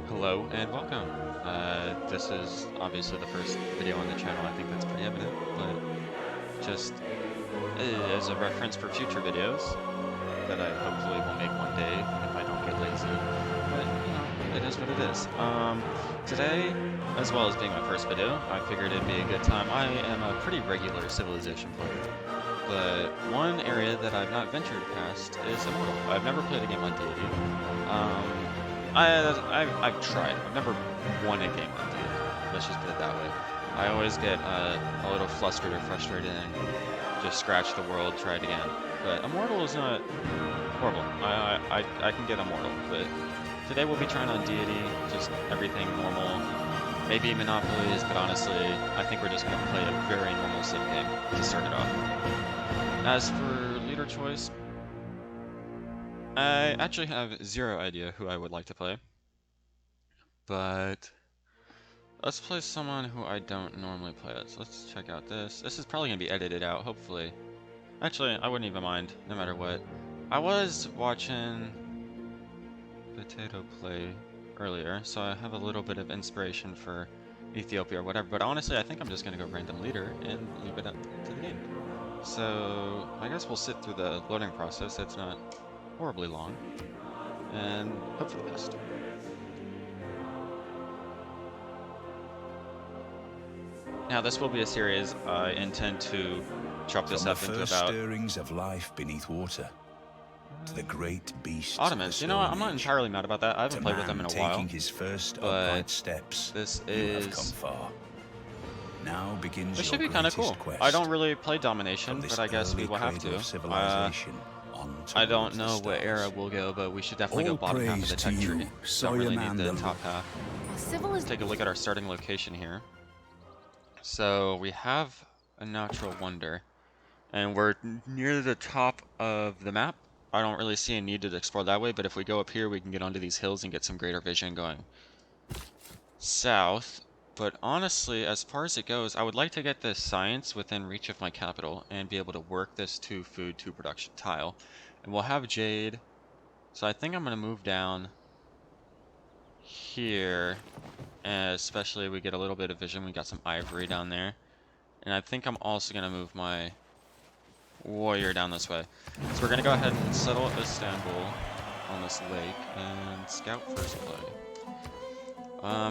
Hello and welcome. This is obviously the first video on the channel. I think that's pretty evident, but just as a reference for future videos that I hopefully will make one day if I don't get lazy. But, it is what it is. Today, as well as being my first video, I figured it'd be a good time. I am a pretty regular Civilization player, but one area that I've not ventured past is Immortal. I've never played a game on Deity. I've tried. I've never won a game on Deity. Let's just put it that way. I always get a little flustered or frustrated and just scratch the world, try it again. But Immortal is not horrible. I can get Immortal, but today we'll be trying on Deity, just everything normal. Maybe Monopolies, but honestly, I think we're just going to play a very normal Civ game to start it off. As for leader choice, I actually have zero idea who I would like to play, but let's play someone who I don't normally play as. Let's check out this. This is probably going to be edited out, hopefully. Actually, I wouldn't even mind, no matter what. I was watching Potato play earlier, so I have a little bit of inspiration for Ethiopia or whatever, but honestly, I think I'm just going to go random leader and leave it up to the game. So, I guess we'll sit through the loading process. It's not horribly long, and hope for the best. Now, this will be a series. I intend to chop this up into about... From the first stirrings of life beneath water to the great beasts. Ottomans. You know what? I'm not entirely mad about that. I haven't played with them in a while. His first but steps, this have come far. Now begins this should be kind of cool. I don't really play domination, but I guess we will have to. I don't know what era we'll go, but we should definitely go bottom half of the tech tree. Don't really need the top half. Let's take a look at our starting location here. So we have a natural wonder, and we're near the top of the map. I don't really see a need to explore that way, but if we go up here, we can get onto these hills and get some greater vision going south. But honestly, as far as it goes, I would like to get this science within reach of my capital and be able to work this 2 food, 2 production tile. And we'll have jade. So I think I'm going to move down here. And especially if we get a little bit of vision. We got some ivory down there. And I think I'm also going to move my warrior down this way. So we're going to go ahead and settle Istanbul on this lake and scout first play.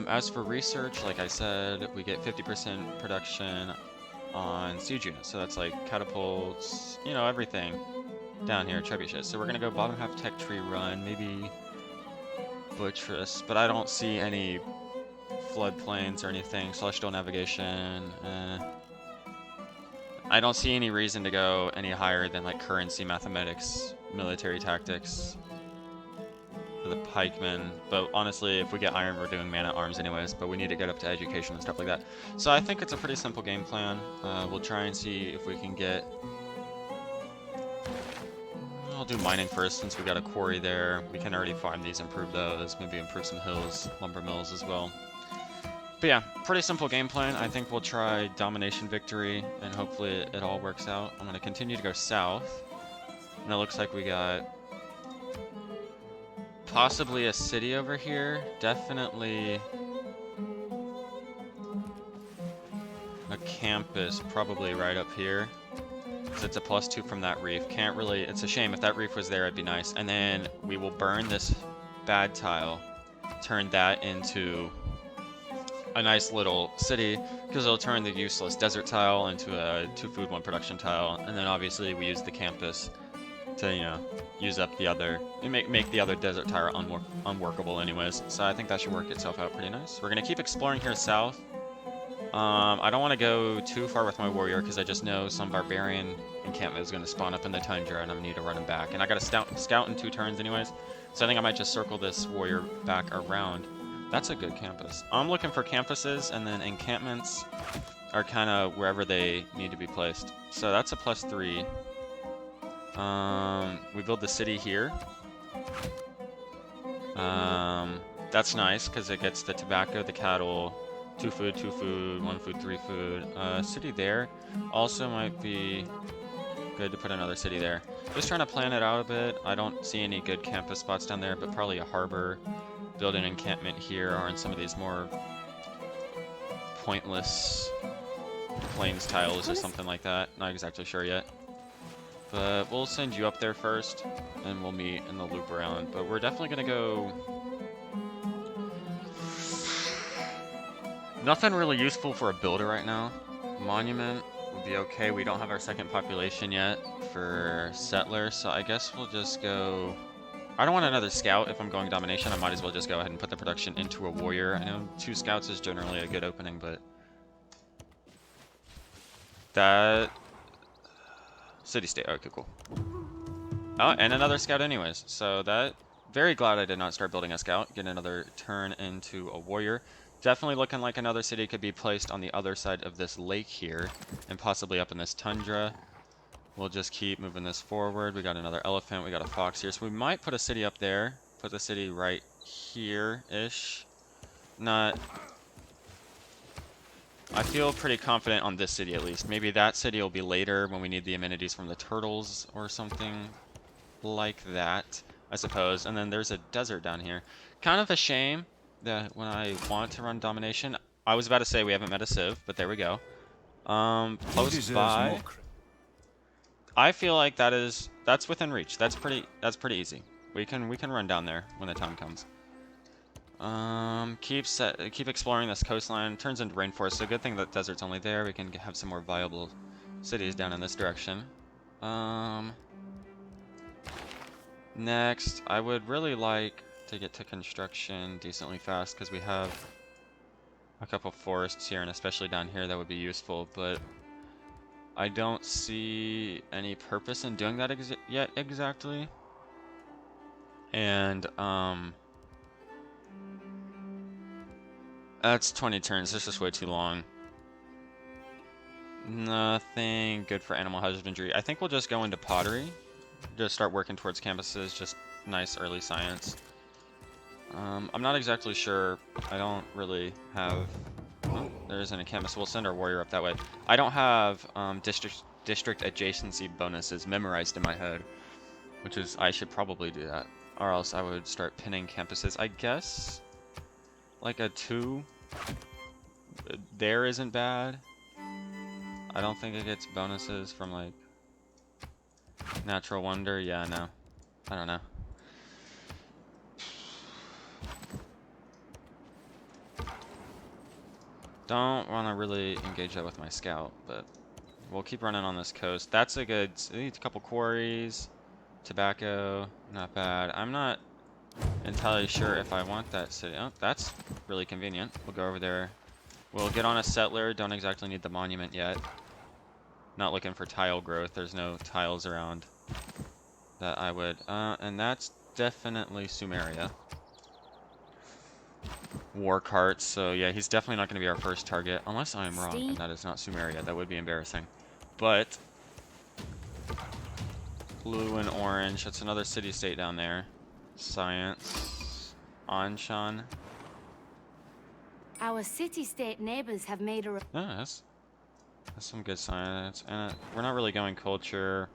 As for research, like I said, we get 50% production on siege units. So that's like catapults, you know, everything down here, trebuchets. So we're going to go bottom half tech tree run, maybe buttress, but I don't see any floodplains or anything. Celestial navigation. I don't see any reason to go any higher than like currency, mathematics, military tactics. The pikemen, but honestly, if we get iron, we're doing man-at-arms anyways, but we need to get up to education and stuff like that. So I think it's a pretty simple game plan. We'll try and see if we can get... I'll do mining first since we got a quarry there. We can already farm these, improve those, maybe improve some hills, lumber mills as well. But yeah, pretty simple game plan. I think we'll try domination victory, and hopefully it all works out. I'm going to continue to go south, and it looks like we got... possibly a city over here, definitely a campus probably right up here, because it's a +2 from that reef. Can't really, it's a shame. If that reef was there, it'd be nice. And then we will burn this bad tile, turn that into a nice little city, because it'll turn the useless desert tile into a 2 food 1 production tile. And then obviously we use the campus to, you know, use up the other, and make the other desert tire unworkable anyways. So I think that should work itself out pretty nice. We're going to keep exploring here south. I don't want to go too far with my warrior, because I just know some barbarian encampment is going to spawn up in the tundra, and I'm going to need to run him back. And I got to scout in 2 turns anyways, so I think I might just circle this warrior back around. That's a good campus. I'm looking for campuses, and then encampments are kind of wherever they need to be placed. So that's a +3. We build the city here. That's nice because it gets the tobacco, the cattle, 2 food, 2 food, 1 food, 3 food. City there also might be good to put another city there. Just trying to plan it out a bit. I don't see any good campus spots down there, but probably a harbor build an encampment here or in some of these more pointless plains tiles or something like that. Not exactly sure yet. But we'll send you up there first, and we'll meet in the loop around. But we're definitely gonna go... Nothing really useful for a builder right now. Monument would be okay. We don't have our second population yet for settler, so I guess we'll just go... I don't want another scout if I'm going domination. I might as well just go ahead and put the production into a warrior. I know 2 scouts is generally a good opening, but... That... City-state. Okay, cool. Oh, and another scout anyways. So that... Very glad I did not start building a scout. Get another turn into a warrior. Definitely looking like another city could be placed on the other side of this lake here. And possibly up in this tundra. We'll just keep moving this forward. We got another elephant. We got a fox here. So we might put a city up there. Put the city right here-ish. Not... I feel pretty confident on this city at least. Maybe that city will be later when we need the amenities from the turtles or something like that, I suppose. And then there's a desert down here. Kind of a shame that when I want to run domination, I was about to say we haven't met a civ, but there we go. Close by. I feel like that's within reach. That's pretty easy. We can run down there when the time comes. Keep exploring this coastline. It turns into rainforest, so good thing that desert's only there. We can have some more viable cities down in this direction. Next, I would really like to get to construction decently fast because we have a couple forests here, and especially down here that would be useful, but I don't see any purpose in doing that yet exactly. And that's 20 turns. This is way too long. Nothing good for animal husbandry. I think we'll just go into pottery. Just start working towards campuses. Just nice early science. I'm not exactly sure. I don't really have... Oh, there isn't a campus. We'll send our warrior up that way. I don't have district adjacency bonuses memorized in my head, which is... I should probably do that. Or else I would start pinning campuses. I guess... Like a 2 there isn't bad. I don't think it gets bonuses from like natural wonder. Yeah, no. I don't know. Don't want to really engage that with my scout, but we'll keep running on this coast. That's a good... A couple quarries. Tobacco. Not bad. I'm not entirely sure if I want that city. Oh, that's really convenient. We'll go over there. We'll get on a settler. Don't exactly need the monument yet. Not looking for tile growth. There's no tiles around that I would. And that's definitely Sumeria. War carts. So yeah, he's definitely not going to be our first target. Unless I am wrong and that is not Sumeria. That would be embarrassing. But blue and orange. That's another city-state down there. Science. Anshan. Our city-state neighbors have made a... Yeah, that's some good science. And we're not really going culture.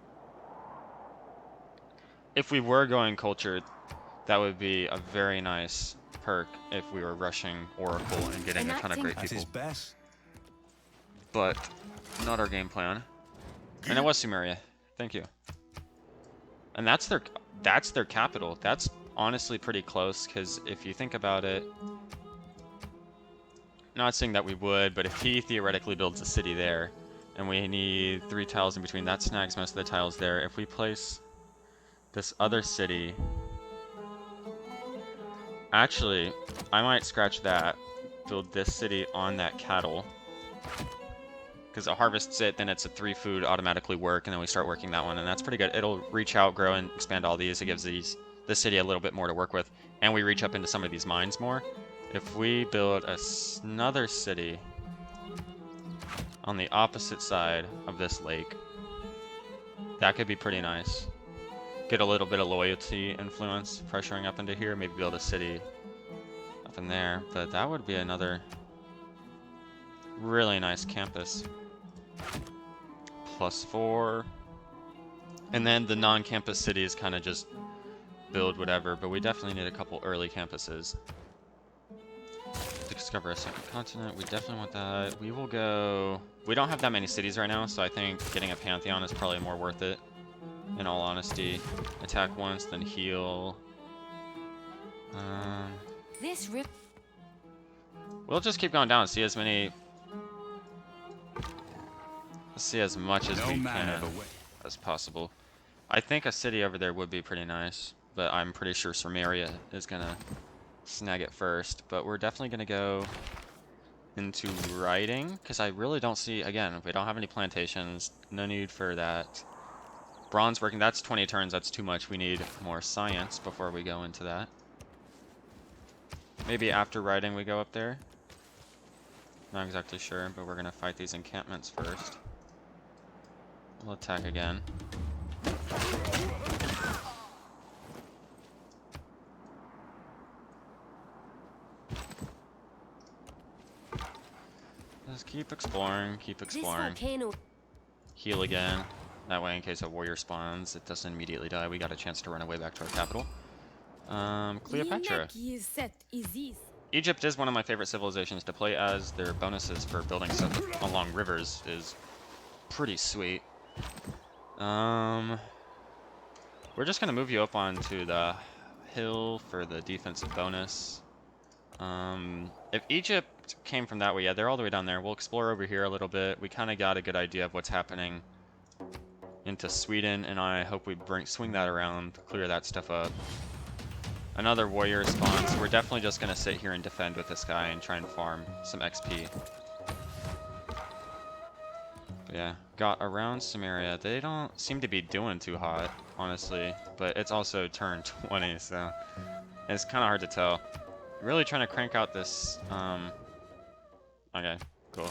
If we were going culture, that would be a very nice perk if we were rushing Oracle and getting a ton of great people. But not our game plan. And it was Sumeria. Thank you. And that's their capital. That's honestly pretty close, because if you think about it, not saying that we would, but if he theoretically builds a city there, and we need 3 tiles in between, that snags most of the tiles there. If we place this other city... Actually, I might scratch that, build this city on that cattle. Because it harvests it, then it's a 3 food automatically work, and then we start working that one, and that's pretty good. It'll reach out, grow, and expand all these. It gives this city a little bit more to work with, and we reach up into some of these mines more. If we build another city on the opposite side of this lake, that could be pretty nice. Get a little bit of loyalty influence pressuring up into here, maybe build a city up in there, but that would be another really nice campus. +4. And then the non-campus city is kind of just build whatever, but we definitely need a couple early campuses. Discover a second continent. We definitely want that. We will go... We don't have that many cities right now, so I think getting a Pantheon is probably more worth it, in all honesty. Attack once, then heal. This rip. We'll just keep going down and see as many... see as much as we can as possible. I think a city over there would be pretty nice, but I'm pretty sure Samaria is gonna snag it first. But we're definitely gonna go into writing, because I really don't see, again, we don't have any plantations, no need for that. Bronze working, that's 20 turns, that's too much. We need more science before we go into that. Maybe after writing we go up there. Not exactly sure, but we're gonna fight these encampments first. We'll attack again. Just keep exploring, keep exploring. Heal again. That way, in case a warrior spawns, it doesn't immediately die. We got a chance to run away back to our capital. Cleopatra. Egypt is one of my favorite civilizations to play as. Their bonuses for building stuff along rivers is pretty sweet. We're just gonna move you up onto the hill for the defensive bonus. If Egypt came from that way, yeah, they're all the way down there. We'll explore over here a little bit. We kind of got a good idea of what's happening into Sweden, and I hope we swing that around, clear that stuff up. Another warrior spawns, so we're definitely just going to sit here and defend with this guy and try and farm some XP. But yeah, got around Samaria. They don't seem to be doing too hot, honestly, but it's also turn 20, so it's kind of hard to tell. Really trying to crank out this, okay, cool.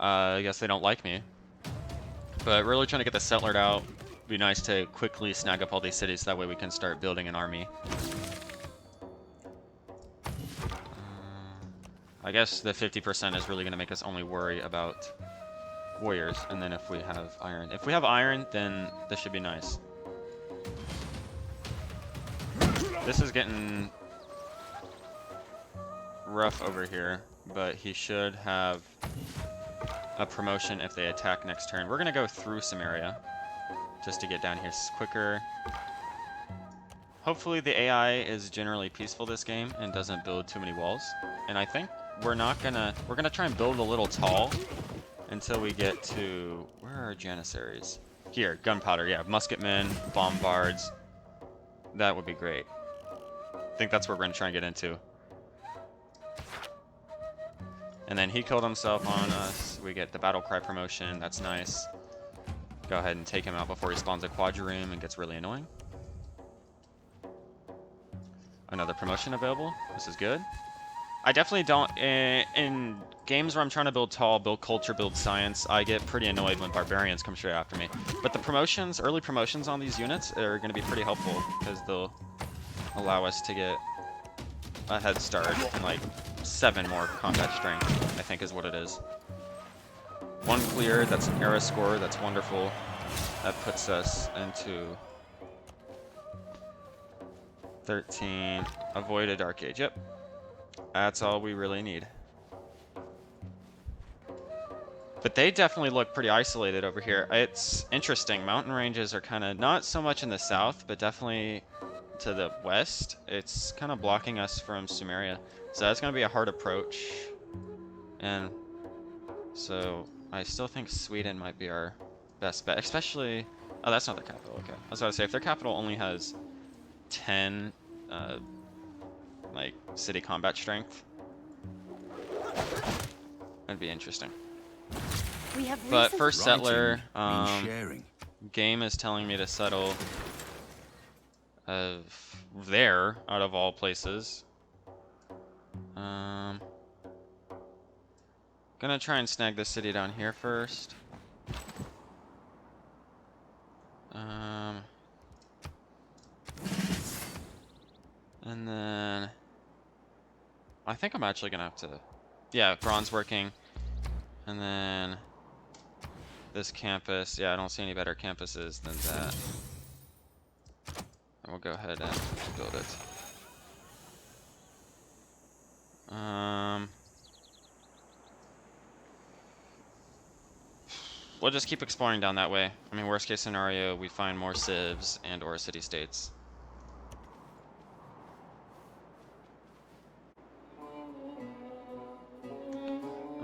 I guess they don't like me. But really trying to get the settler out. Be nice to quickly snag up all these cities, that way we can start building an army. I guess the 50% is really going to make us only worry about warriors, and then if we have iron. If we have iron, then this should be nice. This is getting rough over here, but he should have a promotion if they attack next turn. We're going to go through Samaria just to get down here quicker. Hopefully the AI is generally peaceful this game and doesn't build too many walls. And I think we're gonna try and build a little tall until we get to, where are our janissaries? Here, gunpowder, yeah, musketmen, bombards. That would be great. I think that's what we're gonna try and get into. And then he killed himself on us. We get the battle cry promotion, that's nice. Go ahead and take him out before he spawns a quadrireme and gets really annoying. Another promotion available, this is good. I definitely don't, in games where I'm trying to build tall, build culture, build science, I get pretty annoyed when barbarians come straight after me. But the promotions, early promotions on these units are going to be pretty helpful, because they'll allow us to get a head start and like 7 more combat strength, I think is what it is. 1 clear, that's an era score, that's wonderful. That puts us into 13, avoid a dark age, yep. That's all we really need. But they definitely look pretty isolated over here. It's interesting, mountain ranges are kind of, not so much in the south, but definitely to the west. It's kind of blocking us from Sumeria. So that's going to be a hard approach. And so I still think Sweden might be our best bet, especially, oh, that's not their capital, okay. I was about to say, if their capital only has 10, like, city combat strength, that'd be interesting. But first settler, game is telling me to settle there, out of all places. Gonna try and snag this city down here first. And then I think I'm actually gonna have to, yeah, bronze working. And then this campus, yeah, I don't see any better campuses than that. And we'll go ahead and build it. We'll just keep exploring down that way. I mean, worst case scenario, we find more civs and or city-states.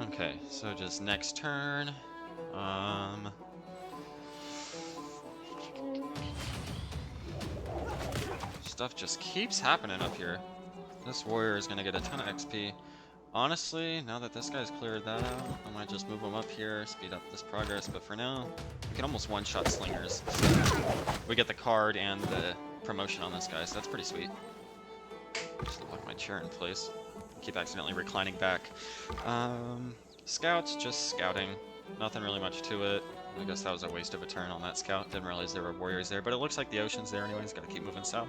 Okay, so just next turn. Stuff just keeps happening up here. This warrior is gonna get a ton of XP. Honestly, now that this guy's cleared that out, I might just move him up here, speed up this progress, but for now, we can almost one-shot slingers. We get the card and the promotion on this guy, so that's pretty sweet. Just lock my chair in place. Keep accidentally reclining back. Scouts, just scouting. Nothing really much to it. I guess that was a waste of a turn on that scout. Didn't realize there were warriors there, but it looks like the ocean's there anyways. Gotta keep moving south.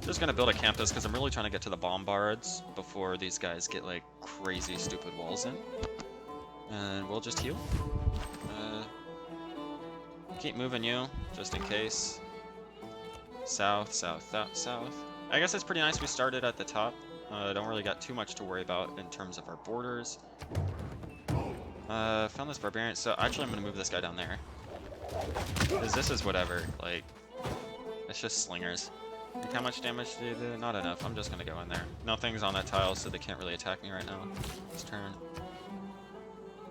Just gonna build a campus because I'm really trying to get to the bombards before these guys get like crazy stupid walls in. And we'll just heal. Keep moving you, just in case. South, south, south. I guess it's pretty nice we started at the top. Don't really got too much to worry about in terms of our borders. Found this barbarian, so actually I'm gonna move this guy down there. Because this is whatever, like, it's just slingers. Like, how much damage do they do? Not enough, I'm just gonna go in there. Nothing's on that tile, so they can't really attack me right now this turn.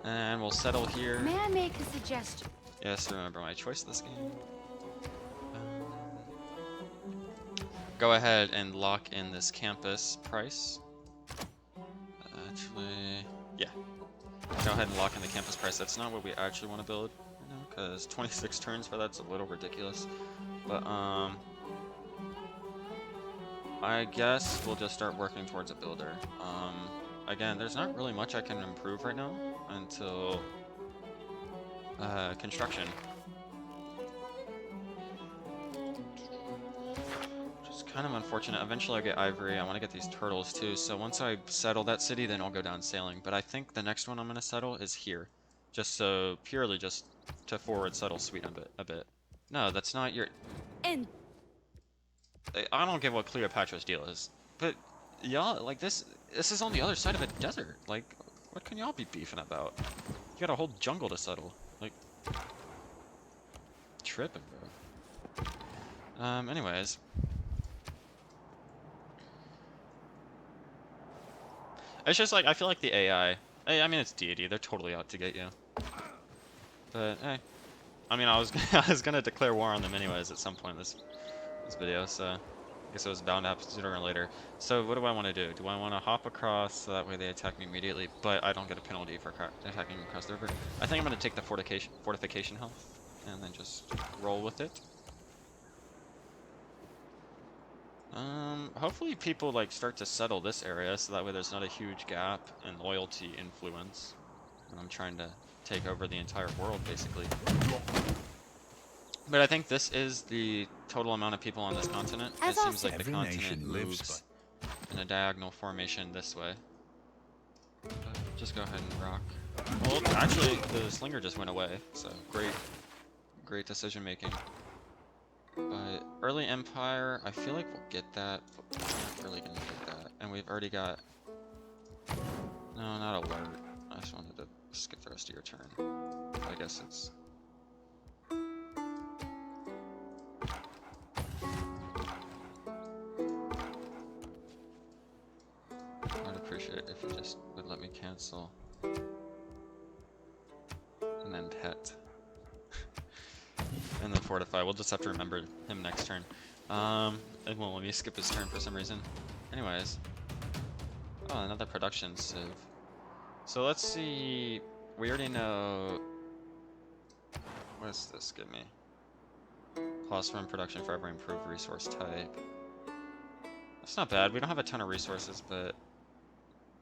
And we'll settle here. May I make a suggestion? Yes, remember my choice this game. Go ahead and lock in this campus price. Actually, yeah. Go ahead and lock in the campus price. That's not what we actually want to build, you know, because 26 turns for that's a little ridiculous. But I guess we'll just start working towards a builder. Again, there's not really much I can improve right now until construction. Kind of unfortunate. Eventually I'll get ivory. I want to get these turtles too, so once I settle that city, then I'll go down sailing. But I think the next one I'm going to settle is here. Just so, purely just to forward settle Sweden a bit. No, that's not your... And I don't get what Cleopatra's deal is. But, y'all, like, this is on the other side of a desert. Like, what can y'all be beefing about? You got a whole jungle to settle. Like... Tripping, bro. Anyways... It's just like, I feel like the AI, I mean, it's Deity, they're totally out to get you. But, hey. I mean, I was gonna declare war on them anyways at some point in this video, so I guess it was bound to happen sooner or later. So what do I want to do? Do I want to hop across so that way they attack me immediately, but I don't get a penalty for attacking across the river? I think I'm gonna take the fortification health, and then just roll with it. Hopefully people like start to settle this area so that way there's not a huge gap in loyalty influence when I'm trying to take over the entire world basically. But I think this is the total amount of people on this continent. It seems like the continent moves in a diagonal formation this way. Just go ahead and rock. Well, actually the slinger just went away, so great decision making. But early Empire, I feel like we'll get that, but we're not really gonna get that. And we've already got... No, not alert. I just wanted to skip the rest of your turn. I guess it's... I'd appreciate it if you just would let me cancel. And then pet. And then fortify. We'll just have to remember him next turn. It won't let me skip his turn for some reason. Anyways. Oh, another production civ. So let's see. We already know. What does this give me? Plus 1 production for every improved resource type. That's not bad. We don't have a ton of resources, but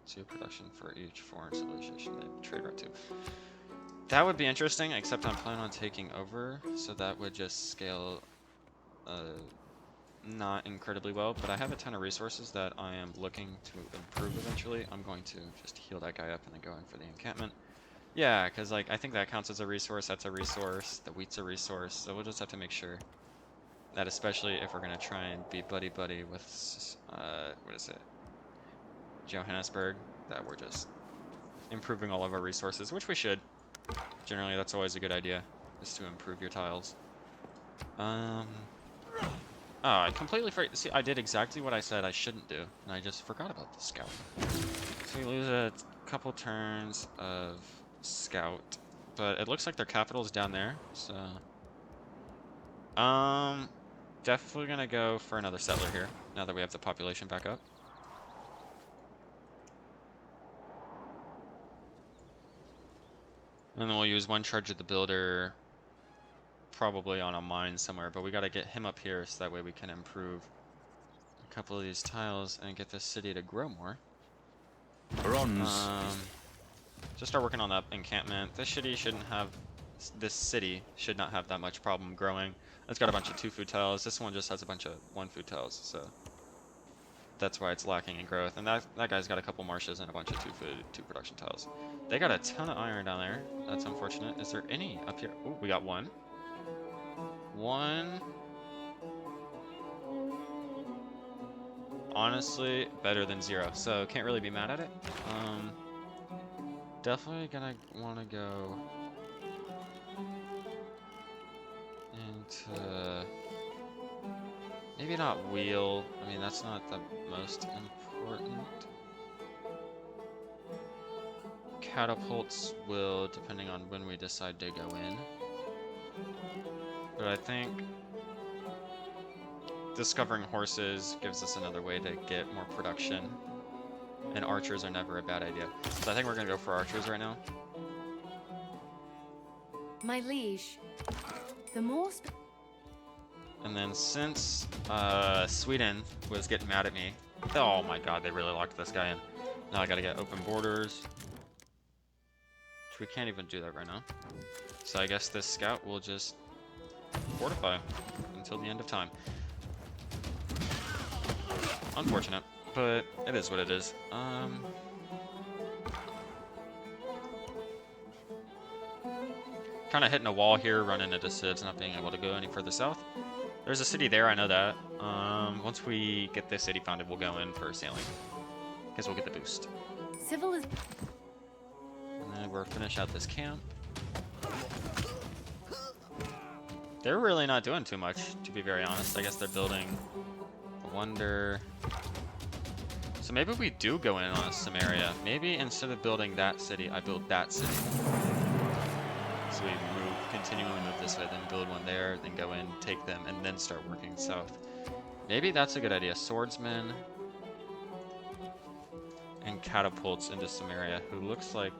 2 production for each foreign civilization they trade right to. That would be interesting, except I'm planning on taking over, so that would just scale not incredibly well, but I have a ton of resources that I am looking to improve eventually. I'm going to just heal that guy up and then go in for the encampment. Yeah, because like I think that counts as a resource. That's a resource. The wheat's a resource. So we'll just have to make sure that, especially if we're gonna try and be buddy buddy with what is it, Johannesburg, that we're just improving all of our resources, which we should. Generally, that's always a good idea, is to improve your tiles. Oh, I completely forgot. See, I did exactly what I said I shouldn't do, and I just forgot about the scout. So we lose a couple turns of scout, but it looks like their capital is down there, so definitely gonna go for another settler here now that we have the population back up. And then we'll use one charge of the builder probably on a mine somewhere, but we gotta get him up here so that way we can improve a couple of these tiles and get this city to grow more. Bronze. Just start working on that encampment. This city should not have that much problem growing. It's got a bunch of 2 food tiles. This one just has a bunch of 1 food tiles, so that's why it's lacking in growth. And that guy's got a couple marshes and a bunch of 2 production tiles. They got a ton of iron down there. That's unfortunate. Is there any up here? Oh, we got one. One. Honestly, better than 0, so can't really be mad at it. Definitely gonna want to go into maybe not wheel. I mean, that's not the most important. Catapults will, depending on when we decide to go in. But I think discovering horses gives us another way to get more production. And archers are never a bad idea. So I think we're gonna go for archers right now. My liege. The more And then since Sweden was getting mad at me, oh my god, they really locked this guy in. Now I gotta get open borders, which we can't even do that right now. So I guess this scout will just fortify until the end of time. Unfortunate, but it is what it is. Kind of hitting a wall here, running into civs, not being able to go any further south. There's a city there, I know that. Once we get this city founded, we'll go in for sailing, because we'll get the boost. civil is And then we'll finish out this camp. They're really not doing too much, to be very honest. I guess they're building a wonder. So maybe we do go in on Samaria. Maybe instead of building that city, I build that city. So we continually move this way, then build one there, then go in, take them, and then start working south. Maybe that's a good idea. Swordsmen and catapults into Samaria, who looks like,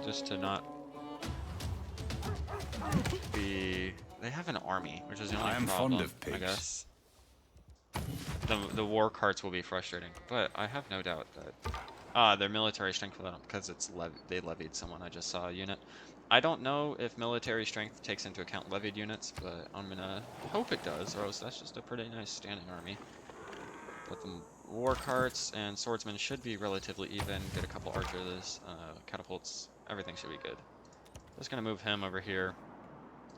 just to not be... They have an army, which is the only I am problem, fond of pigs. I guess. The war carts will be frustrating, but I have no doubt that their military strength will, because it's they levied someone. I just saw a unit. I don't know if military strength takes into account levied units, but I'm gonna hope it does, or else that's just a pretty nice standing army. But the war carts and swordsmen should be relatively even. Get a couple archers, catapults, everything should be good. Just gonna move him over here.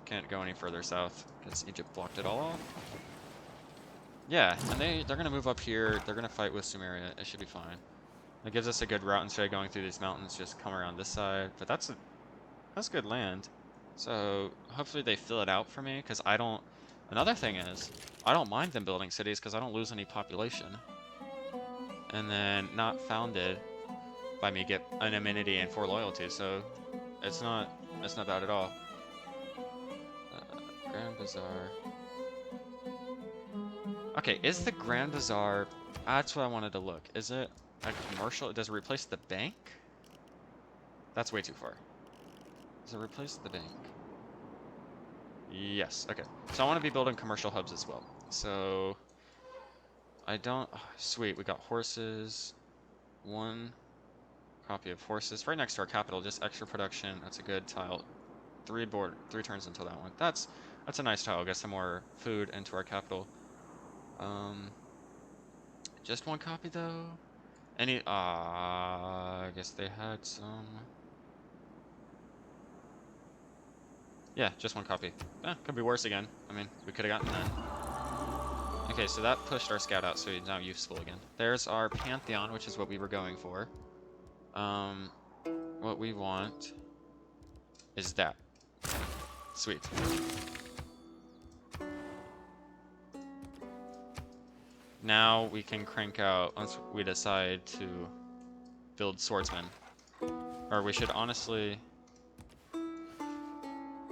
Can't go any further south because Egypt blocked it all off. Yeah, and they're gonna move up here. They're gonna fight with Sumeria. It should be fine. It gives us a good route instead of going through these mountains. Just come around this side. But that's good land. So hopefully they fill it out for me, because I don't. Another thing is, I don't mind them building cities because I don't lose any population. And then not founded by me get an amenity and 4 loyalty. So it's not bad at all. Grand Bazaar. Okay, is the Grand Bazaar... That's what I wanted to look. Is it a commercial? Does it replace the bank? That's way too far. Does it replace the bank? Yes, okay. So I want to be building commercial hubs as well. So... I don't... Oh, sweet, we got horses. 1 copy of horses. Right next to our capital, just extra production. That's a good tile. 3 turns until that one. That's a nice tile. Get some more food into our capital. Just 1 copy though. I guess they had some. Yeah, just one copy. Could be worse again. I mean, we could have gotten that. Okay, so that pushed our scout out, so he's now useful again. There's our Pantheon, which is what we were going for. What we want is that. Sweet. Now we can crank out, once we decide to build swordsmen. Or we should honestly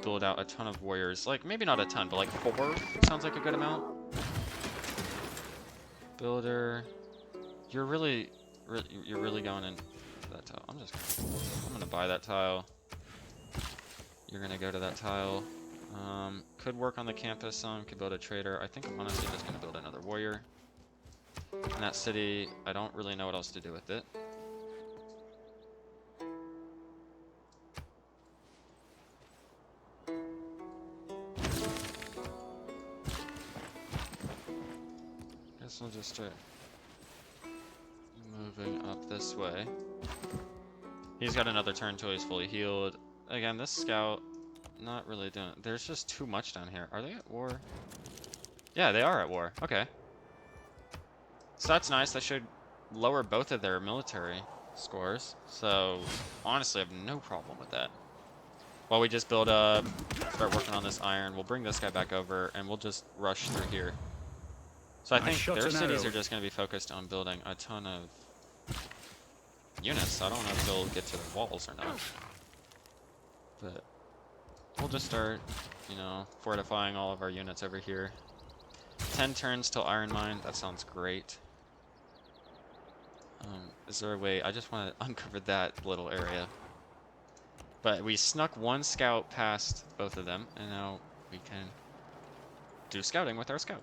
build out a ton of warriors. Like, maybe not a ton, but like 4 sounds like a good amount. Builder. You're really going in that tile. I'm gonna buy that tile. You're gonna go to that tile. Could work on the campus some, could build a trader. I think I'm honestly just gonna build another warrior. In that city, I don't really know what else to do with it. Guess I'll just start moving up this way. He's got another turn till he's fully healed. Again, this scout, not really doing it. There's just too much down here. Are they at war? Yeah, they are at war. Okay. So that's nice. That should lower both of their military scores. So, honestly, I have no problem with that. While we just build up, start working on this iron, we'll bring this guy back over, and we'll just rush through here. So I think their cities are just going to be focused on building a ton of units. I don't know if they'll get to the walls or not. But we'll just start, you know, fortifying all of our units over here. 10 turns till Iron Mine. That sounds great. Is there a way? I just want to uncover that little area. But we snuck one scout past both of them, and now we can do scouting with our scout.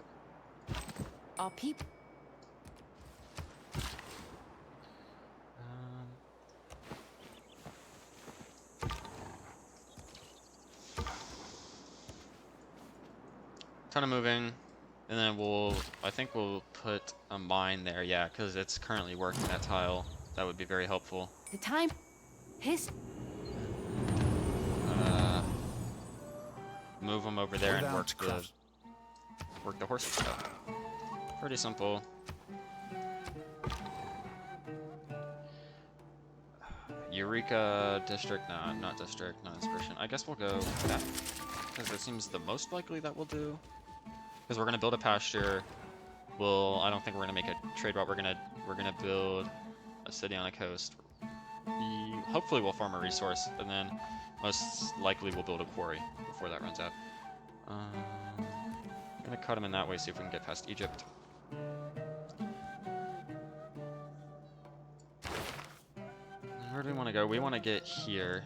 Our people. Ton of moving, and then I think we'll put a mine there, yeah, because it's currently working that tile. That would be very helpful. The time. His. Move them over there and work the horse stuff. Pretty simple. Eureka district, no, not district, not inspiration. I guess we'll go that, because it seems the most likely that we'll do. Because we're gonna build a pasture. I don't think we're gonna make a trade route. We're gonna build a city on a coast. Hopefully we'll farm a resource, and then most likely we'll build a quarry before that runs out. I'm gonna cut them in that way, see if we can get past Egypt. Where do we want to go? We want to get here.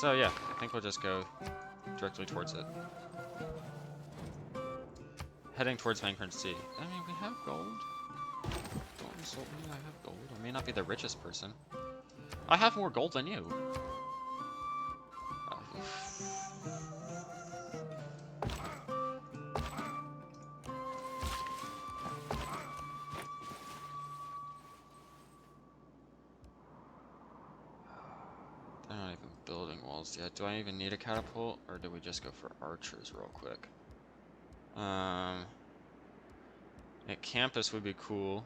So yeah, I think we'll just go directly towards it. Heading towards bankruptcy. I mean, we have gold. Don't insult me, I have gold. I may not be the richest person. I have more gold than you. They're not even building walls yet. Do I even need a catapult, or do we just go for archers real quick? At campus would be cool.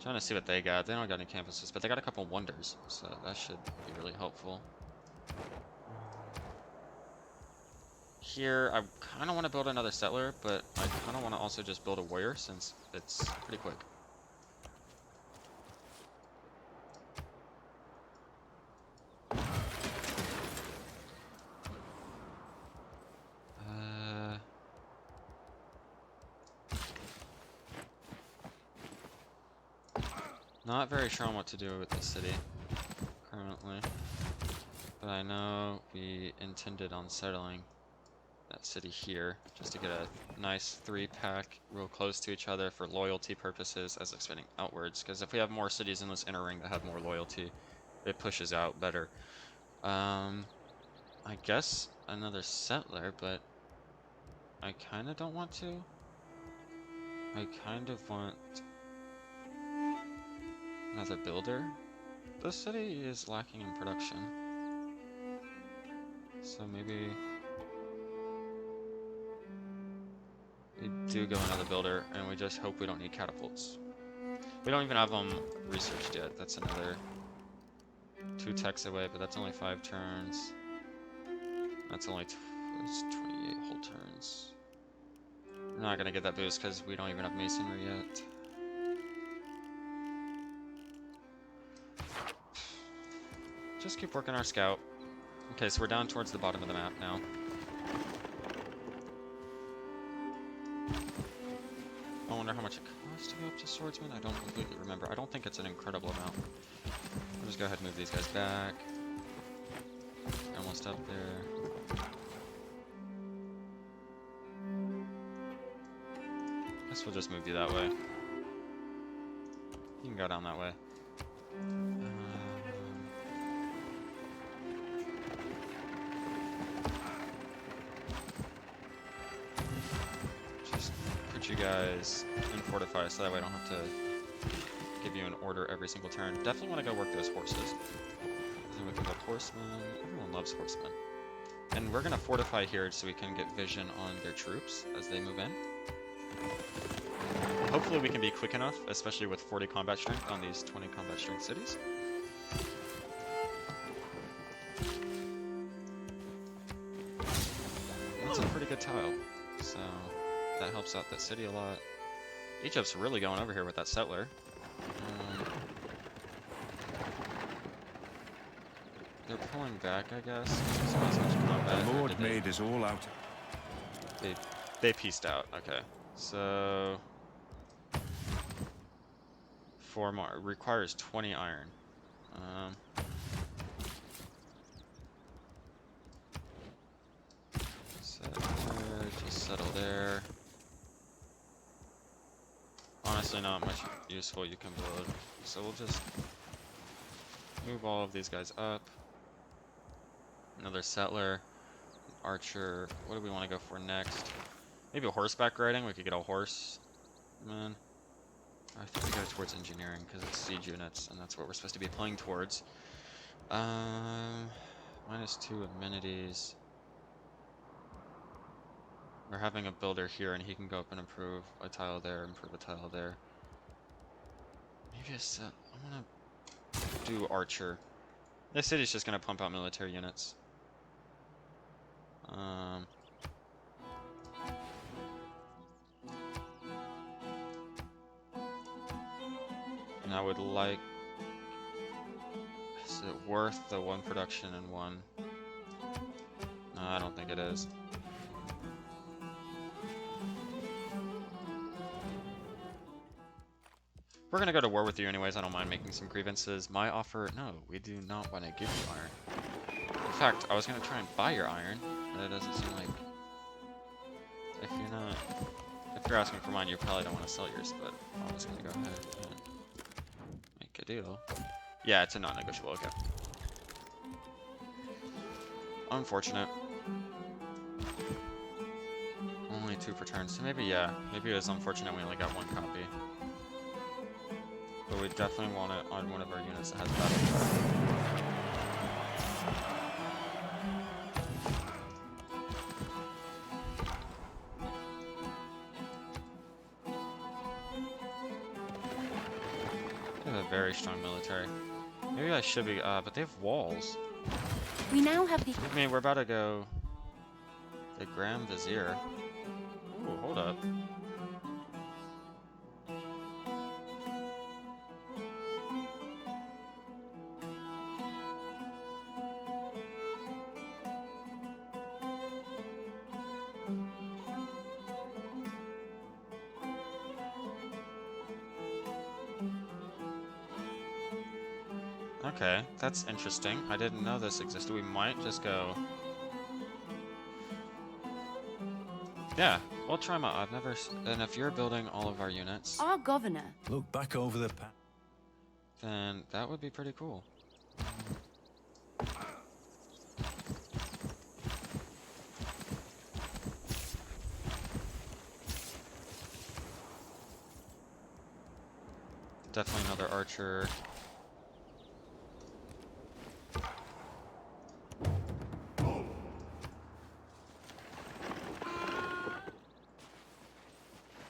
Trying to see what they got. They don't got any campuses, but they got a couple wonders, so that should be really helpful. Here, I kind of want to build another settler, but I kind of want to also just build a warrior since it's pretty quick. Not very sure on what to do with the city currently, but I know we intended on settling that city here just to get a nice 3-pack real close to each other for loyalty purposes as expanding outwards, because if we have more cities in this inner ring that have more loyalty, it pushes out better. I guess another settler, but I kind of don't want to. I kind of want Another builder? This city is lacking in production. So maybe we do go another builder, and we just hope we don't need catapults. We don't even have them researched yet. That's another 2 techs away, but that's only 5 turns. That's only it's 28 whole turns. We're not gonna get that boost because we don't even have masonry yet. Just keep working our scout. Okay, so we're down towards the bottom of the map now. I wonder how much it costs to go up to swordsman. I don't completely remember. I don't think it's an incredible amount. I'll just go ahead and move these guys back. Almost up there. Guess we'll just move you that way. You can go down that way. Just put you guys in fortify so that way I don't have to give you an order every single turn. Definitely want to go work those horses. Then we can go horsemen. Everyone loves horsemen. And we're going to fortify here so we can get vision on their troops as they move in. Hopefully we can be quick enough, especially with 40 combat strength on these 20 combat strength cities. That's a pretty good tile, so that helps out that city a lot. Egypt's really going over here with that settler. They're pulling back, I guess. So not as much combat. The Lord made us all out. They pieced out. Okay, so 4 more. It requires 20 iron. Just settle there. Honestly, not much useful you can build. So we'll just move all of these guys up. Another settler, archer. What do we want to go for next? Maybe a horseback riding. We could get a horse. Man, I think we go towards engineering because it's siege units, and that's what we're supposed to be playing towards. -2 amenities. We're having a builder here, and he can go up and improve a tile there, improve a tile there. Maybe I want to do archer. This city's just going to pump out military units. And I would like... Is it worth the 1 production and 1? No, I don't think it is. We're gonna go to war with you anyways. I don't mind making some grievances. My offer... No, we do not want to give you iron. In fact, I was gonna try and buy your iron, but it doesn't seem like... If you're asking for mine, you probably don't want to sell yours, but I'm just gonna go ahead and make a deal. Yeah, it's a non-negotiable, okay. Unfortunate. Only 2 per turn, so maybe, yeah. Maybe it was unfortunate we only got 1 copy. But we definitely want it on one of our units that has battle cry. They have a very strong military. Maybe I should be, but they have walls. We now have the... I mean, we're about to go... The Grand Vizier. Ooh, hold up. Okay, that's interesting. I didn't know this existed. We might just go... Yeah, we'll try them out. I've never... And if you're building all of our units... Our governor. Look back over the path. Then that would be pretty cool. definitely another archer.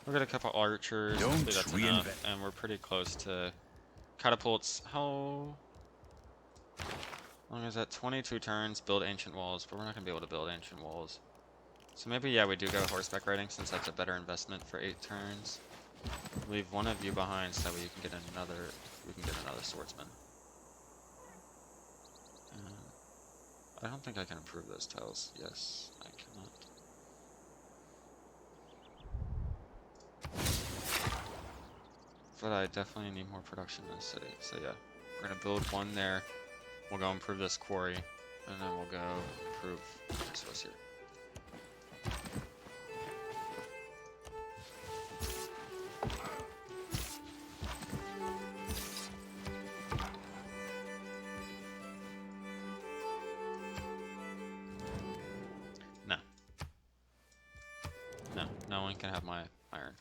We'll get a couple archers. Don't Hopefully that's enough. reinvent. And we're pretty close to catapults. How long is that? 22 turns. Build ancient walls, but we're not gonna be able to build ancient walls. So maybe, yeah, we do go horseback riding since that's a better investment for 8 turns. Leave one of you behind so that way you can get another. We can get another swordsman. I don't think I can improve those tiles. Yes, I cannot. But I definitely need more production in the city. So yeah, we're gonna build one there. We'll go improve this quarry, and then we'll go improve this house here. No. No, no one can have my iron.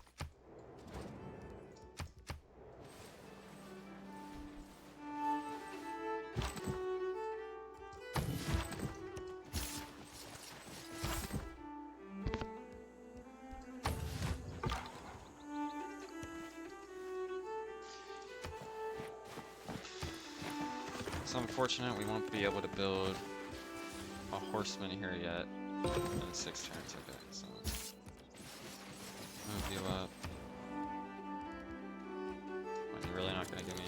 It's unfortunate we won't be able to build a horseman here yet in 6 turns. Okay, so move you up. Are you really not gonna give me?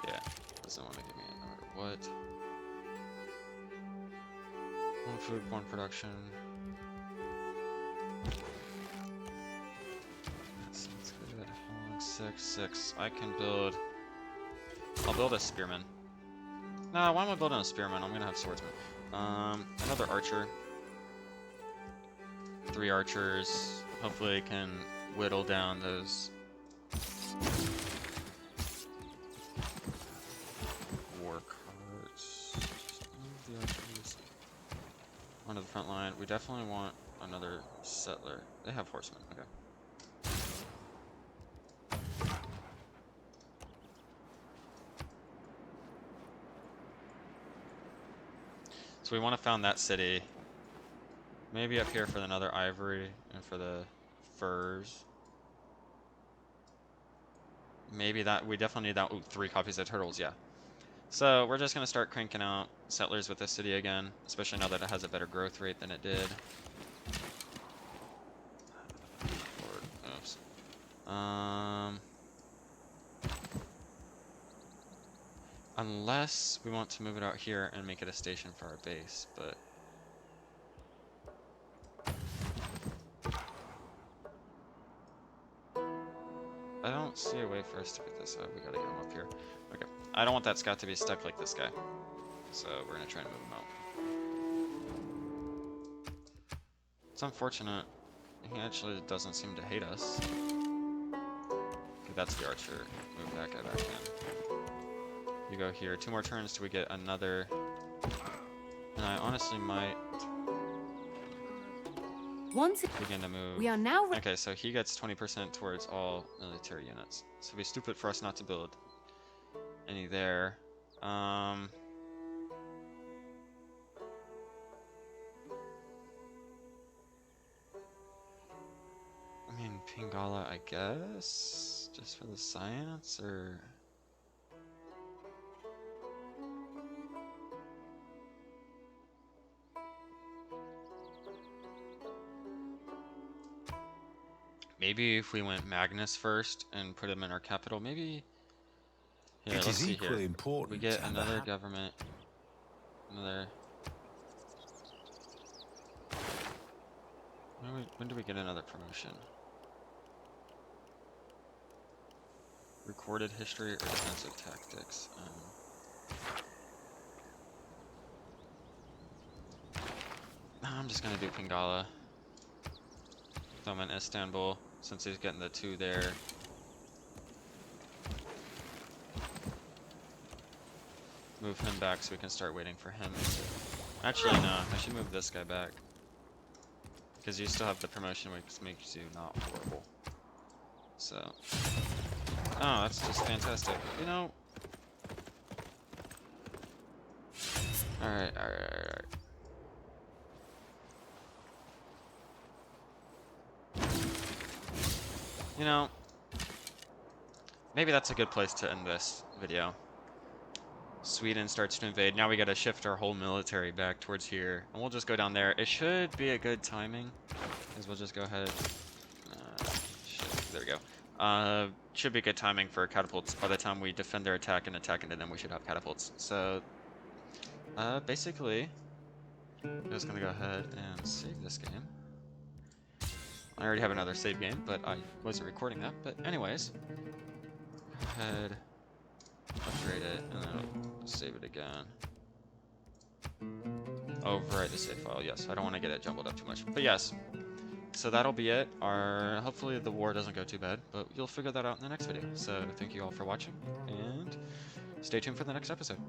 Yeah, doesn't want to give me it no matter what. 1 food, 1 production. That sounds good. 6, 6. I can build. I'll build a spearman. Nah, why am I building a spearman? I'm gonna have swordsman. Another archer. 3 archers. Hopefully I can whittle down those war carts. Move the archers onto the front line. We definitely want another settler. They have horsemen. Okay. So we want to found that city. Maybe up here for another ivory and for the furs. Maybe that, we definitely need that. Ooh, 3 copies of turtles, yeah. So we're just going to start cranking out settlers with this city again, especially now that it has a better growth rate than it did. Oops. Unless we want to move it out here and make it a station for our base, but I don't see a way for us to get this out. We gotta get him up here. Okay. I don't want that scout to be stuck like this guy. So we're gonna try to move him out. It's unfortunate. He actually doesn't seem to hate us. Okay, that's the archer. Move that guy back in. You go here. 2 more turns till we get another. And I honestly might begin to move. We are now. Okay, so he gets 20% towards all military units. So it'd be stupid for us not to build any there. I mean, Pingala, I guess, just for the science, or. Maybe if we went Magnus first and put him in our capital, maybe. Here, It let's is see equally here. important We get to have another a government. Another. When do we get another promotion? Recorded history or defensive tactics? No, I'm just gonna do Pingala. Throw him in Istanbul, since he's getting the 2 there. Move him back so we can start waiting for him. Actually, no, I should move this guy back. Because you still have the promotion which makes you not horrible. So, oh, that's just fantastic. You know. All right, all right, all right. You know, maybe that's a good place to end this video. Sweden starts to invade. Now we gotta shift our whole military back towards here. And we'll just go down there. It should be a good timing. Because we'll just go ahead. Shit, there we go. Should be good timing for catapults. By the time we defend their attack and attack into them, we should have catapults. So, basically, I'm just gonna go ahead and save this game. I already have another save game, but I wasn't recording that. But anyways, go ahead, upgrade it, and then save it again. Overwrite the save file. Yes, I don't want to get it jumbled up too much. But yes, so that'll be it. Hopefully the war doesn't go too bad, but you'll figure that out in the next video. So thank you all for watching, and stay tuned for the next episode.